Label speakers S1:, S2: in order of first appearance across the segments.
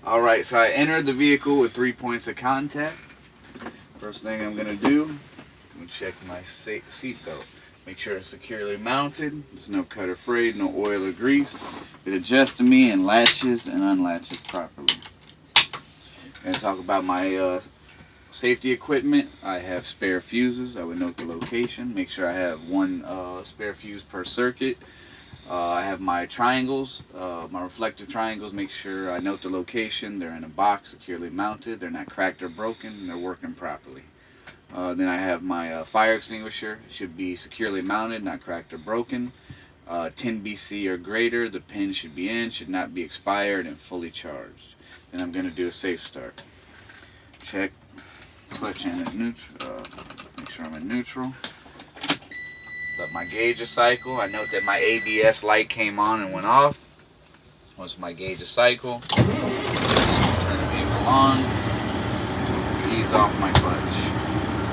S1: Alright, so I entered the vehicle with 3 points of contact. First thing I'm going to do, I'm going to check my seat belt. Make sure it's securely mounted. There's no cut or frayed, no oil or grease. It adjusts to me and latches and unlatches properly. I'm going to talk about my safety equipment. I have spare fuses. I would note the location. Make sure I have one spare fuse per circuit. I have my triangles, my reflective triangles. Make sure I note the location. They're in a box, securely mounted. They're not cracked or broken, and they're working properly. Then I have my fire extinguisher. It should be securely mounted, not cracked or broken. 10 BC or greater. The pin should be in, should not be expired, and fully charged. Then I'm going to do a safe start. Check clutch in at neutral. Make sure I'm in neutral. Let my gauge a cycle. I note that my ABS light came on and went off. Once my gauge a cycle, turn the vehicle on, ease off my clutch.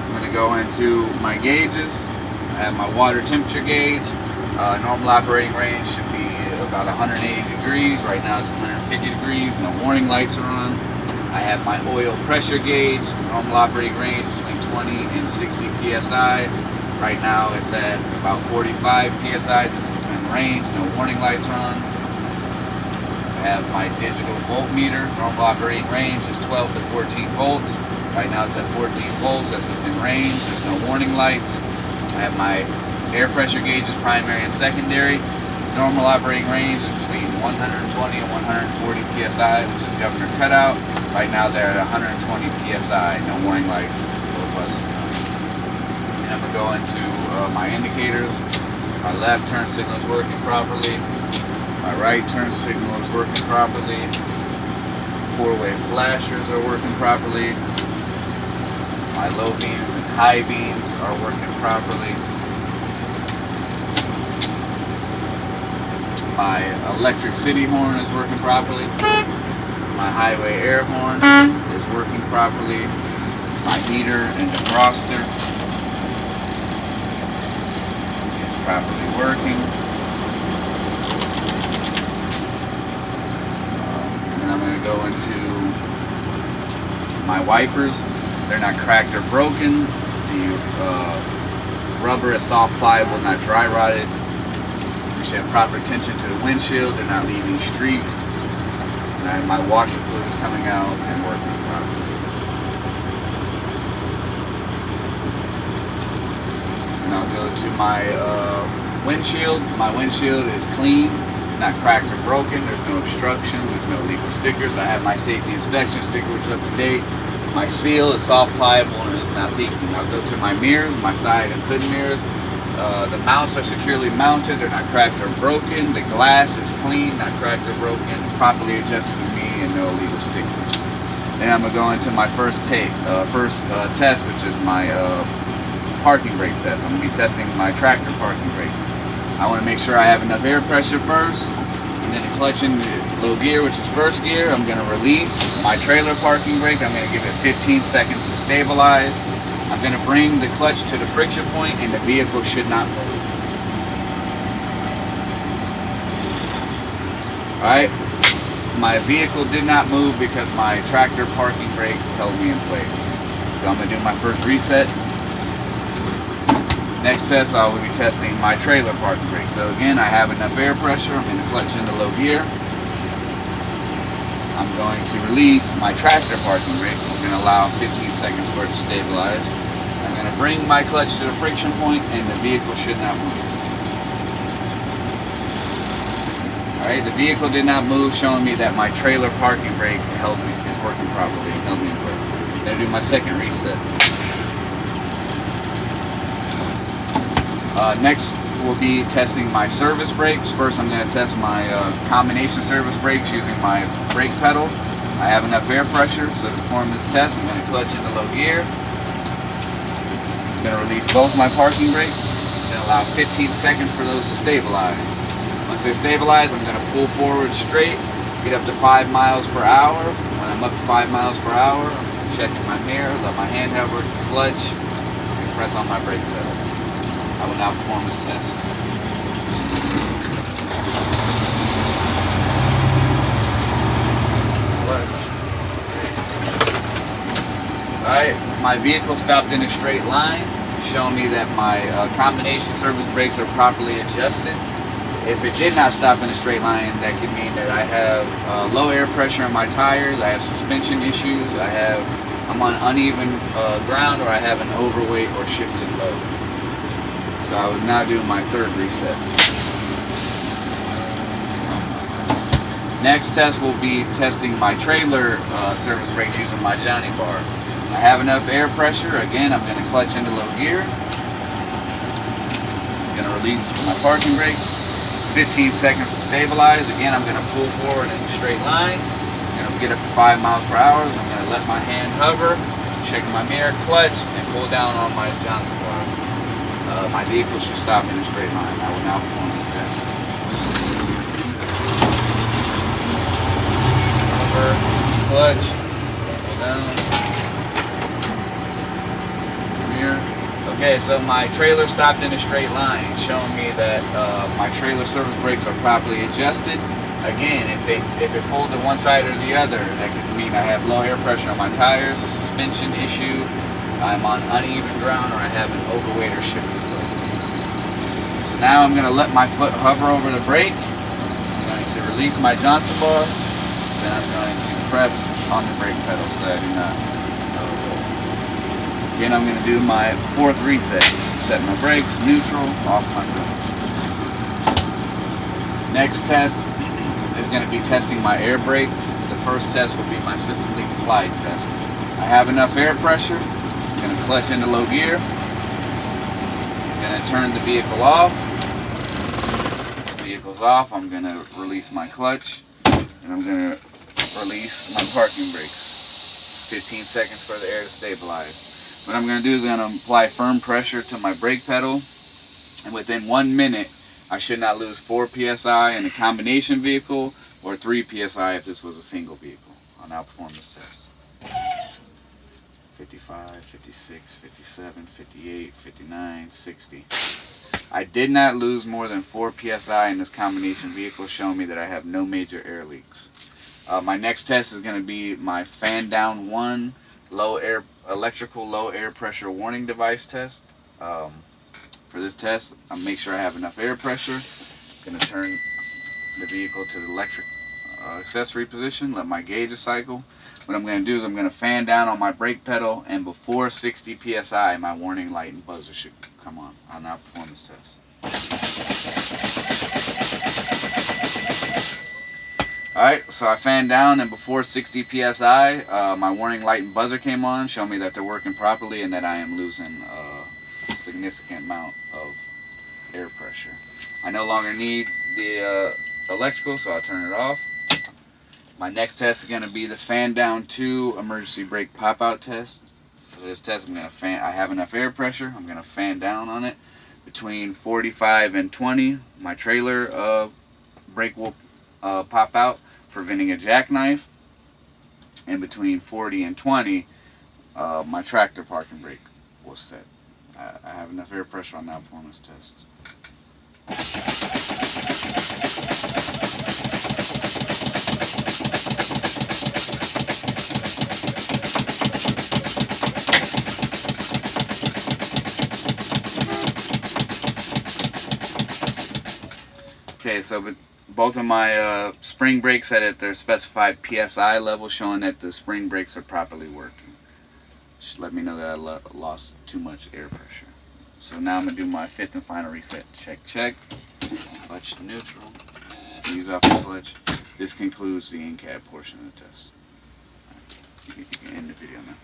S1: I'm going to go into my gauges. I have my water temperature gauge. Normal operating range should be about 180 degrees. Right now it's 150 degrees. No warning lights are on. I have my oil pressure gauge. Normal operating range between 20 and 60 psi. Right now it's at about 45 psi. This is within range. No warning lights are on. I have my digital voltmeter. Normal operating range is 12 to 14 volts. Right now it's at 14 volts. That's within range. There's no warning lights. I have my air pressure gauges, primary and secondary. Normal operating range is between 120 and 140 psi, which is governor cutout. Right now they're at 120 psi. No warning lights. No buzzer. I'm going to go into my indicators. My left turn signal is working properly. My right turn signal is working properly. Four-way flashers are working properly. My low beams and high beams are working properly. My electric city horn is working properly. My highway air horn is working properly. My heater and defroster properly working. And I'm going to go into my wipers. They're not cracked or broken. The rubber is soft, pliable, not dry rotted. You should have proper attention to the windshield. They're not leaving streaks. And my washer fluid is coming out and working properly. I'll go to my windshield. My windshield is clean, not cracked or broken. There's no obstructions. There's no legal stickers. I have my safety inspection sticker, which is up to date. My seal is soft, pliable, and is not leaking. I'll go to my mirrors, my side and hood mirrors. The mounts are securely mounted. They're not cracked or broken. The glass is clean, not cracked or broken. Properly adjusted to me, and no illegal stickers. Then I'm gonna go into my first test, which is my parking brake test. I'm going to be testing my tractor parking brake. I want to make sure I have enough air pressure first, and then clutch into low gear, which is first gear. I'm going to release my trailer parking brake. I'm going to give it 15 seconds to stabilize. I'm going to bring the clutch to the friction point, and the vehicle should not move. Alright, my vehicle did not move because my tractor parking brake held me in place. So I'm going to do my first reset. Next test, I will be testing my trailer parking brake. So again, I have enough air pressure. I'm going to clutch into low gear. I'm going to release my tractor parking brake. I'm going to allow 15 seconds for it to stabilize. I'm going to bring my clutch to the friction point, and the vehicle should not move. Alright, the vehicle did not move, showing me that my trailer parking brake is working properly, held me in place. I'm going to do my second reset. Next, we'll be testing my service brakes. First, I'm going to test my combination service brakes using my brake pedal. I have enough air pressure, so to perform this test, I'm going to clutch into low gear. I'm going to release both my parking brakes and allow 15 seconds for those to stabilize. Once they stabilize, I'm going to pull forward straight, get up to 5 miles per hour. When I'm up to 5 miles per hour, I'm checking my mirror, let my hand hover the clutch, and press on my brake pedal. I will now perform this test. Clutch. my vehicle stopped in a straight line, showing me that my combination service brakes are properly adjusted. If it did not stop in a straight line, that could mean that I have low air pressure in my tires, I have suspension issues, I'm on uneven ground, or I have an overweight or shifted load. So I would now do my third reset. Next test will be testing my trailer service brakes using my Johnny bar. I have enough air pressure. Again, I'm going to clutch into low gear. I'm going to release my parking brakes. 15 seconds to stabilize. Again, I'm going to pull forward in a straight line. I'm going to get up to 5 miles per hour. I'm going to let my hand hover, check my mirror, clutch, and pull down on my Johnson bar. My vehicle should stop in a straight line. I will now perform this test. Hover, clutch, pull down, mirror. Okay, so my trailer stopped in a straight line, showing me that my trailer service brakes are properly adjusted. Again, if it pulled to one side or the other, that could mean I have low air pressure on my tires, a suspension issue, I'm on uneven ground, or I have an overweight or shifted load. So now I'm going to let my foot hover over the brake. I'm going to release my Johnson bar. Then I'm going to press on the brake pedal so that I do not. Again, I'm going to do my fourth reset. Set my brakes, neutral, off my brakes. Next test is going to be testing my air brakes. The first test will be my systemly complied test. I have enough air pressure. I'm going to clutch into low gear. I'm going to turn the vehicle off. Once the vehicle's off, I'm going to release my clutch, and I'm going to release my parking brakes. 15 seconds for the air to stabilize. What I'm going to do is I'm going to apply firm pressure to my brake pedal, and within 1 minute I should not lose 4 psi in a combination vehicle or 3 psi if this was a single vehicle. I'll now perform this test. 55, 56, 57, 58, 59, 60. I did not lose more than 4 psi in this combination vehicle, showing me that I have no major air leaks. My next test is going to be my fan down 1 electrical low air pressure warning device test. For this test, I'll make sure I have enough air pressure. I'm going to turn the vehicle to the electric accessory position, let my gauges cycle. What I'm going to do is I'm going to fan down on my brake pedal, and before 60 psi, my warning light and buzzer should come on. I'll now perform this test. Alright, so I fanned down, and before 60 psi, my warning light and buzzer came on, showing me that they're working properly and that I am losing a significant amount of air pressure. I no longer need the electrical, so I'll turn it off. My next test is going to be the fan down 2 emergency brake pop out test. For this test, I have enough air pressure. I'm going to fan down on it between 45 and 20. My trailer brake will pop out, preventing a jackknife, and between 40 and 20, my tractor parking brake will set. I have enough air pressure on that performance test. Okay, so both of my spring brakes set at their specified PSI level, showing that the spring brakes are properly working. Should let me know that I lost too much air pressure. So now I'm going to do my fifth and final reset. Check, check. Clutch to neutral. Ease off the clutch. This concludes the in-cab portion of the test. Right. You can end the video now.